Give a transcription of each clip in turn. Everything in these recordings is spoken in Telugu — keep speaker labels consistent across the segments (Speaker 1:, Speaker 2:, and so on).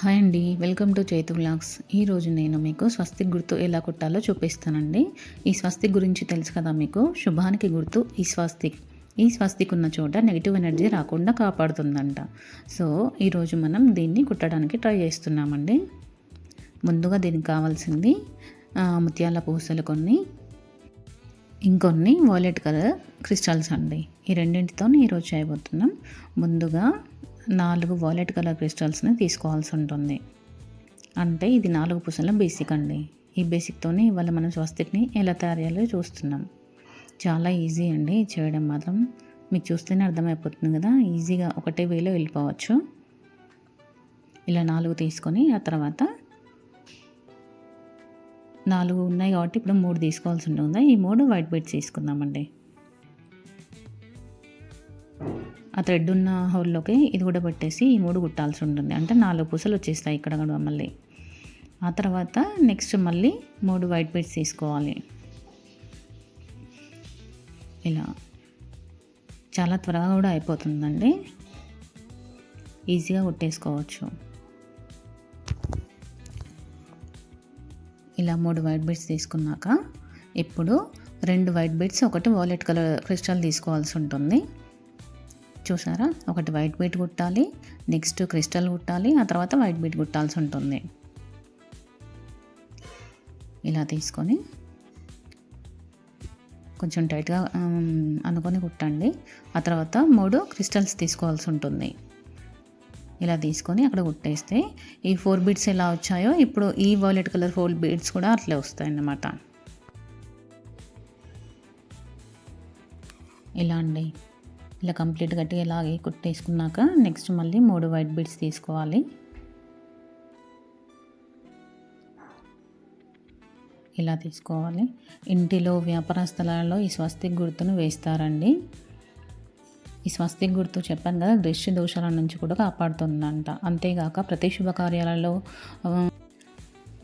Speaker 1: హాయ్ అండి, వెల్కమ్ టు చైతు వ్లాగ్స్. ఈరోజు నేను మీకు స్వస్తిక్ గుర్తు ఎలా కుట్టాలో చూపిస్తానండి. ఈ స్వస్తిక్ గురించి తెలుసు కదా మీకు. శుభానికి గుర్తు ఈ స్వస్తిక్. ఈ స్వస్తిక్ ఉన్న చోట నెగిటివ్ ఎనర్జీ రాకుండా కాపాడుతుందంట. సో ఈరోజు మనం దీన్ని కుట్టడానికి ట్రై చేస్తున్నామండి. ముందుగా దీనికి కావాల్సింది ముత్యాల పూసలు కొన్ని, ఇంకొన్ని వాలెట్ కలర్ క్రిస్టల్స్ అండి. ఈ రెండింటితో ఈరోజు చేయబోతున్నాం. ముందుగా 4 వాలెట్ కలర్ క్రిస్టల్స్ని తీసుకోవాల్సి ఉంటుంది. అంటే ఇది 4 పూసల బేసిక్ అండి. ఈ బేసిక్తోనే ఇవాళ మనం స్వస్తిక్ని ఎలా తయారు చేయాలో చూస్తున్నాం. చాలా ఈజీ అండి చేయడం మాత్రం. మీకు చూస్తేనే అర్థమైపోతుంది కదా, ఈజీగా ఒకటే వేలో వెళ్ళిపోవచ్చు. ఇలా 4 తీసుకొని ఆ తర్వాత 4 ఉన్నాయి కాబట్టి ఇప్పుడు 3 తీసుకోవాల్సి ఉంటుంది. ఈ 3 వైట్ బీడ్స్ తీసుకుందామండి. ఆ థ్రెడ్ ఉన్న హోల్లోకి ఇది కూడా పెట్టేసి ఈ 3 కుట్టాల్సి ఉంటుంది. అంటే 4 పూసలు వచ్చేస్తాయి ఇక్కడ కూడా మళ్ళీ. ఆ తర్వాత నెక్స్ట్ మళ్ళీ 3 వైట్ బీడ్స్ తీసుకోవాలి. ఇలా చాలా త్వరగా కూడా అయిపోతుందండి, ఈజీగా కుట్టేసుకోవచ్చు. ఇలా 3 వైట్ బీడ్స్ తీసుకున్నాక ఇప్పుడు 2 వైట్ బీడ్స్, ఒకటి వాలెట్ కలర్ క్రిస్టల్ తీసుకోవాల్సి ఉంటుంది. చూసారా, ఒకటి వైట్ బీడ్ కుట్టాలి, నెక్స్ట్ క్రిస్టల్ కుట్టాలి, ఆ తర్వాత వైట్ బీడ్ కుట్టాల్సి ఉంటుంది. ఇలా తీసుకొని కొంచెం టైట్గా అనుకొని కుట్టండి. ఆ తర్వాత 3 క్రిస్టల్స్ తీసుకోవాల్సి ఉంటుంది. ఇలా తీసుకొని అక్కడ కుట్టేస్తే ఈ 4 బీడ్స్ ఎలా వచ్చాయో ఇప్పుడు ఈ వాలెట్ కలర్ 4 బీడ్స్ కూడా అట్లే వస్తాయి అన్నమాట. ఇలా అండి, ఇలా కంప్లీట్ గట్టిగా ఇలాగే కుట్టేసుకున్నాక నెక్స్ట్ మళ్ళీ 3 వైట్ బీడ్స్ తీసుకోవాలి. ఇలా తీసుకోవాలి. ఇంటిలో వ్యాపార స్థలాల్లో ఈ స్వస్తిక్ గుర్తును వేస్తారండి. ఈ స్వస్తిక్ గుర్తు చెప్పాను కదా, దృష్టి దోషాల నుంచి కూడా కాపాడుతుందంట. అంతేగాక ప్రతి శుభకార్యాలలో,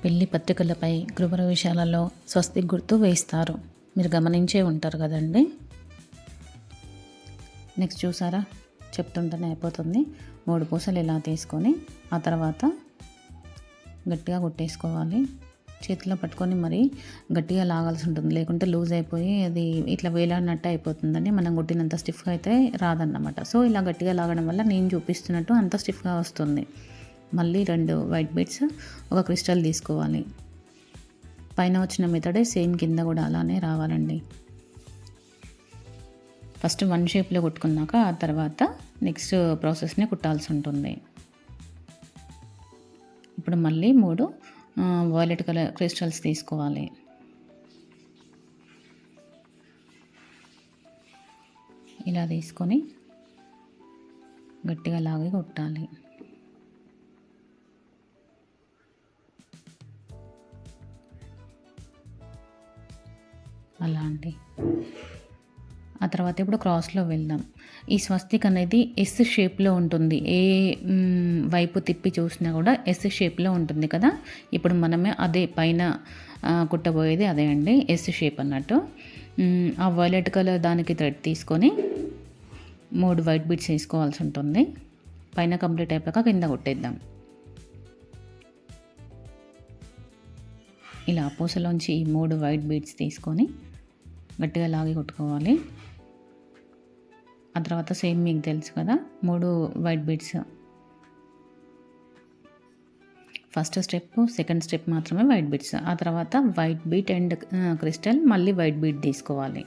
Speaker 1: పెళ్లి పత్రికలపై, గృహప్రవేశాలలో స్వస్తిక్ గుర్తు వేస్తారు. మీరు గమనించే ఉంటారు కదండి. నెక్స్ట్ చూసారా, చెప్తుంటేనే అయిపోతుంది. 3 పూసలు ఇలా తీసుకొని ఆ తర్వాత గట్టిగా కుట్టేసుకోవాలి. చేతిలో పట్టుకొని మరి గట్టిగా లాగాల్సి ఉంటుంది, లేకుంటే లూజ్ అయిపోయి అది ఇట్లా వేలాడినట్టు అయిపోతుందండి. మనం కుట్టినంత స్టిఫ్గా అయితే రాదన్నమాట. సో ఇలా గట్టిగా లాగడం వల్ల నేను చూపిస్తున్నట్టు అంత స్టిఫ్గా వస్తుంది. మళ్ళీ 2 వైట్ బీడ్స్, ఒక క్రిస్టల్ తీసుకోవాలి. పైన వచ్చిన మెథడే సేమ్ కింద కూడా అలానే రావాలండి. ఫస్ట్ 1 షేప్లో కుట్టుకున్నాక ఆ తర్వాత నెక్స్ట్ ప్రాసెస్ని కుట్టాల్సి ఉంటుంది. ఇప్పుడు మళ్ళీ 3 వాలెట్ కలర్ క్రిస్టల్స్ తీసుకోవాలి. ఇలా తీసుకొని గట్టిగా లాగి కుట్టాలి. అలా అండి. ఆ తర్వాత ఇప్పుడు క్రాస్లో వెళ్దాం. ఈ స్వస్తిక్ అనేది ఎస్ షేప్లో ఉంటుంది. ఏ వైపు తిప్పి చూసినా కూడా ఎస్ షేప్లో ఉంటుంది కదా. ఇప్పుడు మనమే అదే పైన కుట్టబోయేది అదే అండి, ఎస్ షేప్ అన్నట్టు. ఆ వైలెట్ కలర్ దానికి థ్రెడ్ తీసుకొని 3 వైట్ బీడ్స్ వేసుకోవాల్సి ఉంటుంది. పైన కంప్లీట్ అయిపోయాక కింద కుట్టేద్దాం. ఇలా పూసలోంచి ఈ 3 వైట్ బీడ్స్ తీసుకొని గట్టిగా లాగి కుట్టుకోవాలి. ఆ తర్వాత సేమ్ మీకు తెలుసు కదా, 3 white beads. First step, second step మాత్రమే వైట్ బీడ్స్. ఆ తర్వాత వైట్ బీడ్ అండ్ క్రిస్టల్, మళ్ళీ వైట్ బీడ్ తీసుకోవాలి.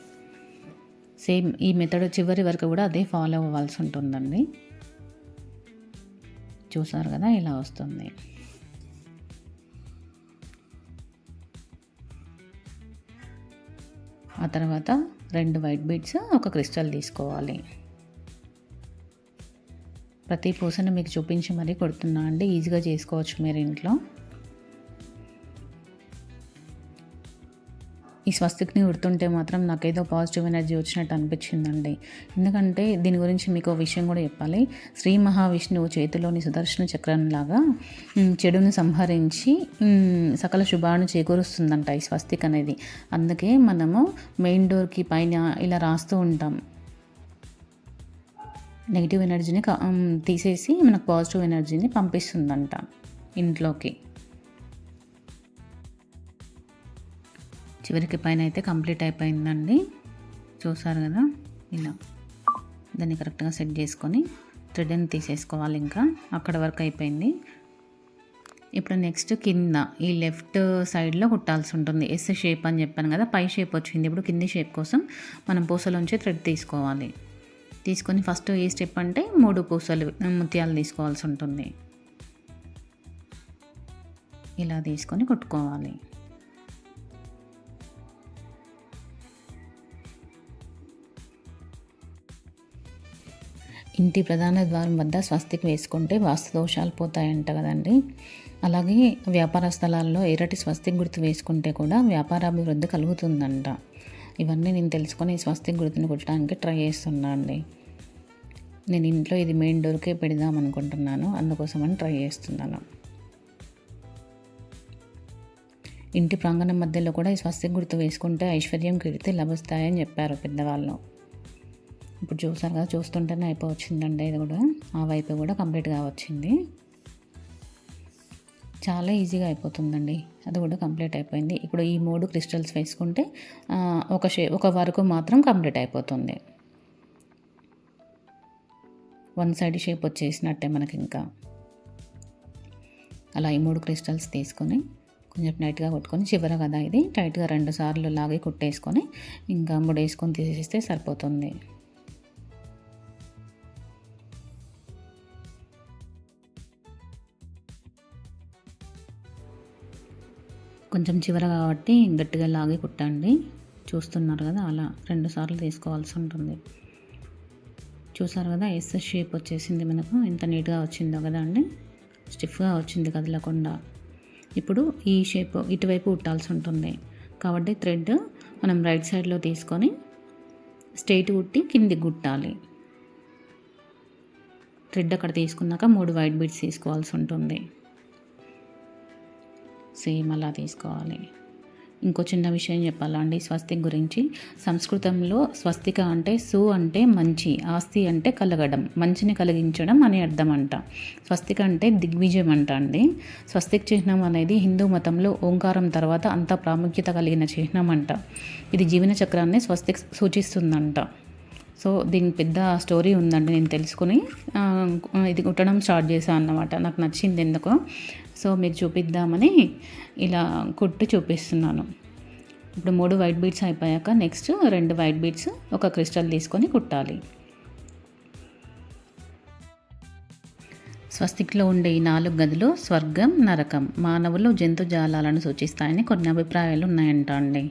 Speaker 1: సేమ్ ఈ మెథడ్ చివరి వరకు కూడా అదే ఫాలో అవ్వాల్సి ఉంటుందండి. చూసారు కదా, ఇలా వస్తుంది. ఆ తర్వాత 2 వైట్ బీడ్స్, ఒక క్రిస్టల్ తీసుకోవాలి. ప్రతి పూసను మీకు చూపించి మరీ కొడుతున్నా అండి, ఈజీగా చేసుకోవచ్చు మీరు ఇంట్లో. ఈ స్వస్తిక్ని కుడుతుంటే మాత్రం నాకేదో పాజిటివ్ ఎనర్జీ వచ్చినట్టు అనిపించిందండి. ఎందుకంటే దీని గురించి మీకు విషయం కూడా చెప్పాలి. శ్రీ మహావిష్ణువు చేతిలోని సుదర్శన చక్రంలాగా చెడుని సంహరించి సకల శుభాన్ని చేకూరుస్తుందంట ఈ స్వస్తిక్ అనేది. అందుకే మనము మెయిన్ డోర్కి పైన ఇలా రాస్తూ ఉంటాం. నెగిటివ్ ఎనర్జీని తీసేసి మనకు పాజిటివ్ ఎనర్జీని పంపిస్తుందంట. ఇంట్లోకి. చివరికి పైన అయితే కంప్లీట్ అయిపోయిందండి. చూసారు కదా, ఇలా దాన్ని కరెక్ట్గా సెట్ చేసుకొని థ్రెడ్ని తీసేసుకోవాలి. ఇంకా అక్కడ వరకు అయిపోయింది. ఇప్పుడు నెక్స్ట్ కింద ఈ లెఫ్ట్ సైడ్లో కుట్టాల్సి ఉంటుంది. ఎస్ షేప్ అని చెప్పాను కదా, పై షేప్ వచ్చింది. ఇప్పుడు కింది షేప్ కోసం మనం పూసలోంచి థ్రెడ్ తీసుకోవాలి. తీసుకొని ఫస్ట్ ఏ స్టెప్ అంటే 3 పూసలు ముత్యాలు తీసుకోవాల్సి ఉంటుంది. ఇలా తీసుకొని కుట్టుకోవాలి. ఇంటి ప్రధాన ద్వారం వద్ద స్వస్తికి వేసుకుంటే వాస్తు దోషాలు పోతాయంట కదండి. అలాగే వ్యాపార స్థలాల్లో ఎర్రటి స్వస్తిక్ గుర్తు వేసుకుంటే కూడా వ్యాపారాభివృద్ధి కలుగుతుందంట. ఇవన్నీ నేను తెలుసుకొని ఈ స్వస్తిక్ గుర్తుని కుట్టడానికి ట్రై చేస్తున్నా అండి. నేను ఇంట్లో ఇది మెయిన్ డోర్కే పెడదాం అనుకుంటున్నాను, అందుకోసమని ట్రై చేస్తున్నాను. ఇంటి ప్రాంగణం మధ్యలో కూడా ఈ స్వస్తిక్ గుర్తు వేసుకుంటే ఐశ్వర్యం కీర్తి లభిస్తాయని చెప్పారు పెద్దవాళ్ళు. ఇప్పుడు చూసారు కదా, చూస్తుంటేనే అయిపోవచ్చిందండి. ఇది కూడా ఆ వైపు కూడా కంప్లీట్గా వచ్చింది. చాలా ఈజీగా అయిపోతుందండి. అది కూడా కంప్లీట్ అయిపోయింది. ఇప్పుడు ఈ 3 క్రిస్టల్స్ వేసుకుంటే ఒక వరకు మాత్రం కంప్లీట్ అయిపోతుంది. వన్ సైడ్ షేప్ వచ్చేసినట్టే మనకి. ఇంకా అలా ఈ 3 క్రిస్టల్స్ తీసుకొని కొంచెం టైట్గా కొట్టుకొని చివర కదా ఇది టైట్గా 2 సార్లు లాగి కుట్టేసుకొని ఇంకా ముడేసుకొని తీసేస్తే సరిపోతుంది. కొంచెం చివర కాబట్టి గట్టిగా లాగి కుట్టండి. చూస్తున్నారు కదా, అలా 2 సార్లు తీసుకోవాల్సి ఉంటుంది. చూసారు కదా, ఎస్ షేప్ వచ్చేసింది మనకు. ఎంత నీట్గా వచ్చిందో కదా అండి, స్టిఫ్గా వచ్చింది కదలకుండా. ఇప్పుడు ఈ షేప్ ఇటువైపు కుట్టాల్సి ఉంటుంది కాబట్టి థ్రెడ్ మనం రైట్ సైడ్లో తీసుకొని స్ట్రైట్ కుట్టి కిందికి కుట్టాలి. థ్రెడ్ అక్కడ తీసుకున్నాక 3 వైట్ బీడ్స్ తీసుకోవాల్సి ఉంటుంది. సేమ్ అలా తీసుకోవాలి. ఇంకో చిన్న విషయం చెప్పాలండి స్వస్తిక్ గురించి. సంస్కృతంలో స్వస్తిక అంటే సు అంటే మంచి, ఆస్తి అంటే కలగడం, మంచిని కలిగించడం అని అర్థం అంట. స్వస్తిక అంటే దిగ్విజయం అంట అండి. స్వస్తిక్ చిహ్నం అనేది హిందూ మతంలో ఓంకారం తర్వాత అంత ప్రాముఖ్యత కలిగిన చిహ్నం అంట. ఇది జీవన చక్రాన్ని స్వస్తిక్ సూచిస్తుందంట. సో దీనికి పెద్ద స్టోరీ ఉందండి. నేను తెలుసుకుని ఇది కుట్టడం స్టార్ట్ చేశాను అన్నమాట. నాకు నచ్చింది ఎందుకో. సో మీకు చూపిద్దామని ఇలా కుట్టి చూపిస్తున్నాను. ఇప్పుడు 3 వైట్ బీడ్స్ అయిపోయాక నెక్స్ట్ 2 వైట్ బీడ్స్ ఒక క్రిస్టల్ తీసుకొని కుట్టాలి. స్వస్తిక్లో ఉండే ఈ 4 గదులు స్వర్గం, నరకం, మానవులు, జంతుజాలాలను సూచిస్తాయని కొన్ని అభిప్రాయాలు ఉన్నాయంట అండి.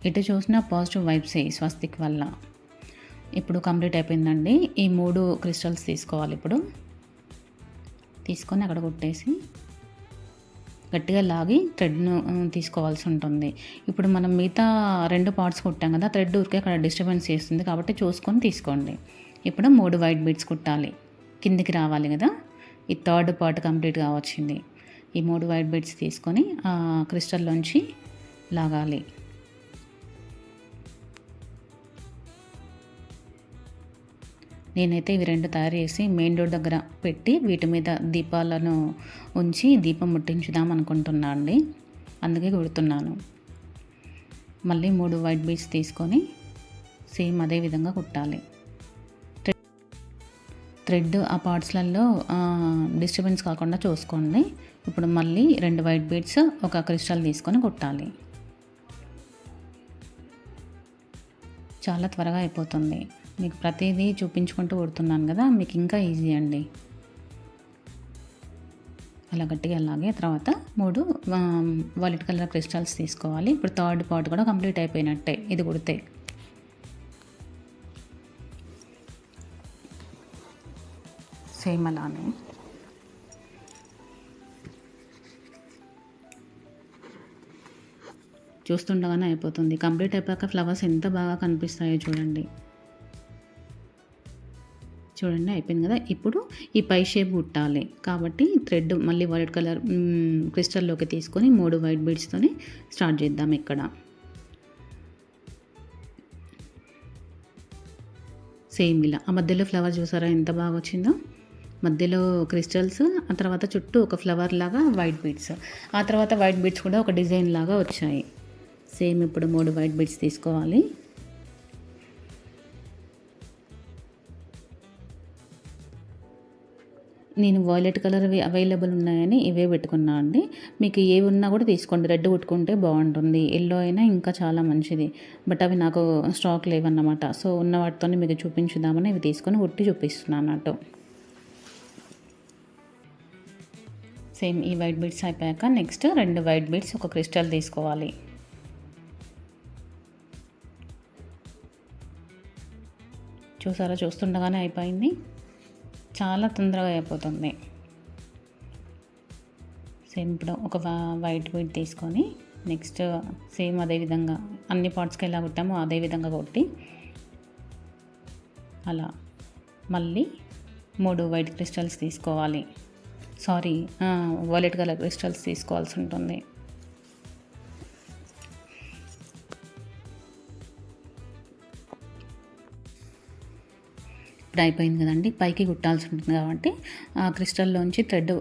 Speaker 1: ఇటు చూసిన పాజిటివ్ వైబ్సే స్వస్తిక్ వల్ల. ఇప్పుడు కంప్లీట్ అయిపోయిందండి. ఈ 3 క్రిస్టల్స్ తీసుకోవాలి. ఇప్పుడు తీసుకొని అక్కడ కుట్టేసి గట్టిగా లాగి థ్రెడ్ను తీసుకోవాల్సి ఉంటుంది. ఇప్పుడు మనం మిగతా 2 పార్ట్స్ కుట్టాం కదా, థ్రెడ్ ఊరికే అక్కడ డిస్టర్బెన్స్ చేస్తుంది కాబట్టి చూసుకొని తీసుకోండి. ఇప్పుడు 3 వైట్ బీడ్స్ కుట్టాలి. కిందికి రావాలి కదా, ఈ 3rd పార్ట్ కంప్లీట్గా వచ్చింది. ఈ 3 వైట్ బీడ్స్ తీసుకొని క్రిస్టల్లోంచి లాగాలి. నేనైతే ఇవి 2 తయారు చేసి మెయిన్ డోర్ దగ్గర పెట్టి వీటి మీద దీపాలను ఉంచి దీపం ముట్టించుదాం అనుకుంటున్నా అండి. అందుకే కుడుతున్నాను. మళ్ళీ 3 వైట్ బీడ్స్ తీసుకొని సేమ్ అదే విధంగా కుట్టాలి. థ్రెడ్ ఆ పార్ట్స్లలో డిస్టర్బెన్స్ కాకుండా చూసుకోండి. ఇప్పుడు మళ్ళీ 2 వైట్ బీడ్స్ ఒక క్రిస్టల్ తీసుకొని కుట్టాలి. చాలా త్వరగా అయిపోతుంది. మీకు ప్రతిదీ చూపించుకుంటూ కుడుతున్నాను కదా, మీకు ఇంకా ఈజీ అండి. అలా గట్టిగా అలాగే తర్వాత 3 వైలెట్ కలర్ క్రిస్టల్స్ తీసుకోవాలి. ఇప్పుడు 3rd పార్ట్ కూడా కంప్లీట్ అయిపోయినట్టే ఇది కుడితే. సేమ్ అలానే చూస్తుండగానే అయిపోతుంది. కంప్లీట్ అయిపోయాక ఫ్లవర్స్ ఎంత బాగా కనిపిస్తాయో చూడండి. అయిపోయింది కదా. ఇప్పుడు ఈ పై షేప్ కుట్టాలి కాబట్టి థ్రెడ్ మళ్ళీ వైట్ కలర్ క్రిస్టల్లోకి తీసుకొని 3 వైట్ బీడ్స్తోని స్టార్ట్ చేద్దాం. ఇక్కడ సేమ్ ఇలా ఆ మధ్యలో ఫ్లవర్ చూసారా ఎంత బాగా వచ్చిందో. మధ్యలో క్రిస్టల్స్, ఆ తర్వాత చుట్టూ ఒక ఫ్లవర్ లాగా వైట్ బీడ్స్, ఆ తర్వాత వైట్ బీడ్స్ కూడా ఒక డిజైన్ లాగా వచ్చాయి. సేమ్ ఇప్పుడు 3 వైట్ బీడ్స్ తీసుకోవాలి. నేను వాయిలెట్ కలర్వి అవైలబుల్ ఉన్నాయని ఇవే పెట్టుకున్నా అండి. మీకు ఏవి ఉన్నా కూడా తీసుకోండి. రెడ్ కొట్టుకుంటే బాగుంటుంది, ఎల్లో అయినా ఇంకా చాలా మంచిది. బట్ అవి నాకు స్టాక్ లేవన్నమాట. సో ఉన్న వాటితోనే మీకు చూపించుదామని ఇవి తీసుకొని ఒట్టి చూపిస్తున్నాను అన్నట్టు. సేమ్ ఈ వైట్ బీడ్స్ అయిపోయాక నెక్స్ట్ 2 వైట్ బీడ్స్ ఒక క్రిస్టల్ తీసుకోవాలి. చూసారా, చూస్తుండగానే అయిపోయింది. చాలా తొందరగా అయిపోతుంది. సేమ్ ఇప్పుడు ఒక వైట్ బీడ్ తీసుకొని నెక్స్ట్ సేమ్ అదే విధంగా అన్ని పార్ట్స్కి ఎలా కొట్టామో అదే విధంగా కొట్టి అలా మళ్ళీ 3 వైట్ క్రిస్టల్స్ తీసుకోవాలి. సారీ, వైలెట్ కలర్ క్రిస్టల్స్ తీసుకోవాల్సి ఉంటుంది. ఇప్పుడు అయిపోయింది కదండి. పైకి కుట్టాల్సి ఉంటుంది కాబట్టి ఆ క్రిస్టల్లోంచి థ్రెడ్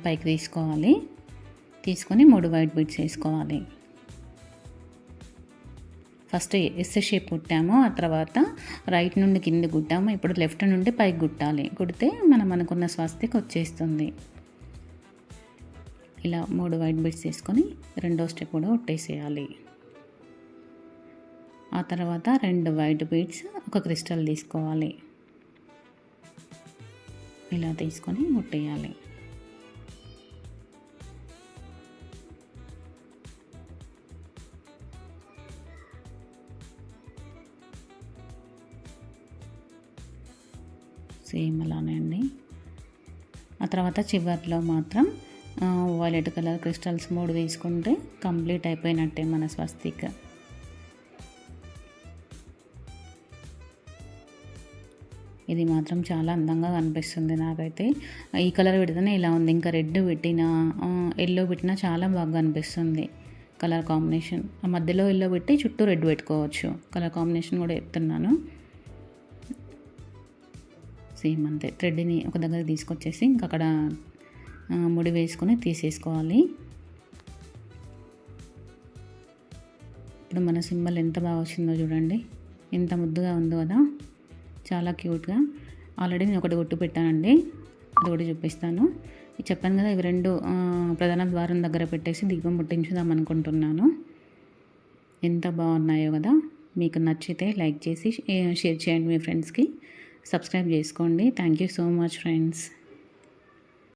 Speaker 1: పైకి తీసుకోవాలి. తీసుకొని 3 వైట్ బీడ్స్ వేసుకోవాలి. ఫస్ట్ ఎస్ షేప్ కుట్టాము, ఆ తర్వాత రైట్ నుండి కింద కుట్టాము. ఇప్పుడు లెఫ్ట్ నుండి పైకి కుట్టాలి. కుడితే మనం అనుకున్న స్వస్తికి వచ్చేస్తుంది. ఇలా 3 వైట్ బీడ్స్ తీసుకొని రెండో స్టెప్ కూడా కుట్టేసేయాలి. ఆ తర్వాత 2 వైట్ బీడ్స్ ఒక క్రిస్టల్ తీసుకోవాలి. ఇలా తీసుకొని ముట్టేయాలి. సేమ్ అలానే అండి. ఆ తర్వాత చివర్లో మాత్రం వైలెట్ కలర్ క్రిస్టల్స్ 3 తీసుకుంటే కంప్లీట్ అయిపోయినట్టే మన స్వస్తిక్. ఇది మాత్రం చాలా అందంగా కనిపిస్తుంది నాకైతే. ఈ కలర్ పెడితేనే ఇలా ఉంది. ఇంకా రెడ్ పెట్టినా ఎల్లో పెట్టినా చాలా బాగా అనిపిస్తుంది కలర్ కాంబినేషన్. ఆ మధ్యలో ఎల్లో పెట్టి చుట్టూ రెడ్ పెట్టుకోవచ్చు. కలర్ కాంబినేషన్ కూడా చెప్తున్నాను. సేమ్ అంతే. థ్రెడ్ని ఒక దగ్గర తీసుకొచ్చేసి ఇంకా అక్కడ ముడి వేసుకొని తీసేసుకోవాలి. ఇప్పుడు మన సింబల్ ఎంత బాగా వచ్చిందో చూడండి, ఎంత ముద్దుగా ఉందో కదా, చాలా క్యూట్గా. ఆల్రెడీ నేను ఒకటి గుట్టు పెట్టానండి, అది కూడా చూపిస్తాను. చెప్పాను కదా, ఇవి 2 ప్రధాన ద్వారం దగ్గర పెట్టేసి దీపం ముట్టించుదాం అనుకుంటున్నాను. ఎంత బాగున్నాయో కదా. మీకు నచ్చితే లైక్ చేసి షేర్ చేయండి మీ ఫ్రెండ్స్కి. సబ్స్క్రైబ్ చేసుకోండి. Thank you so much friends.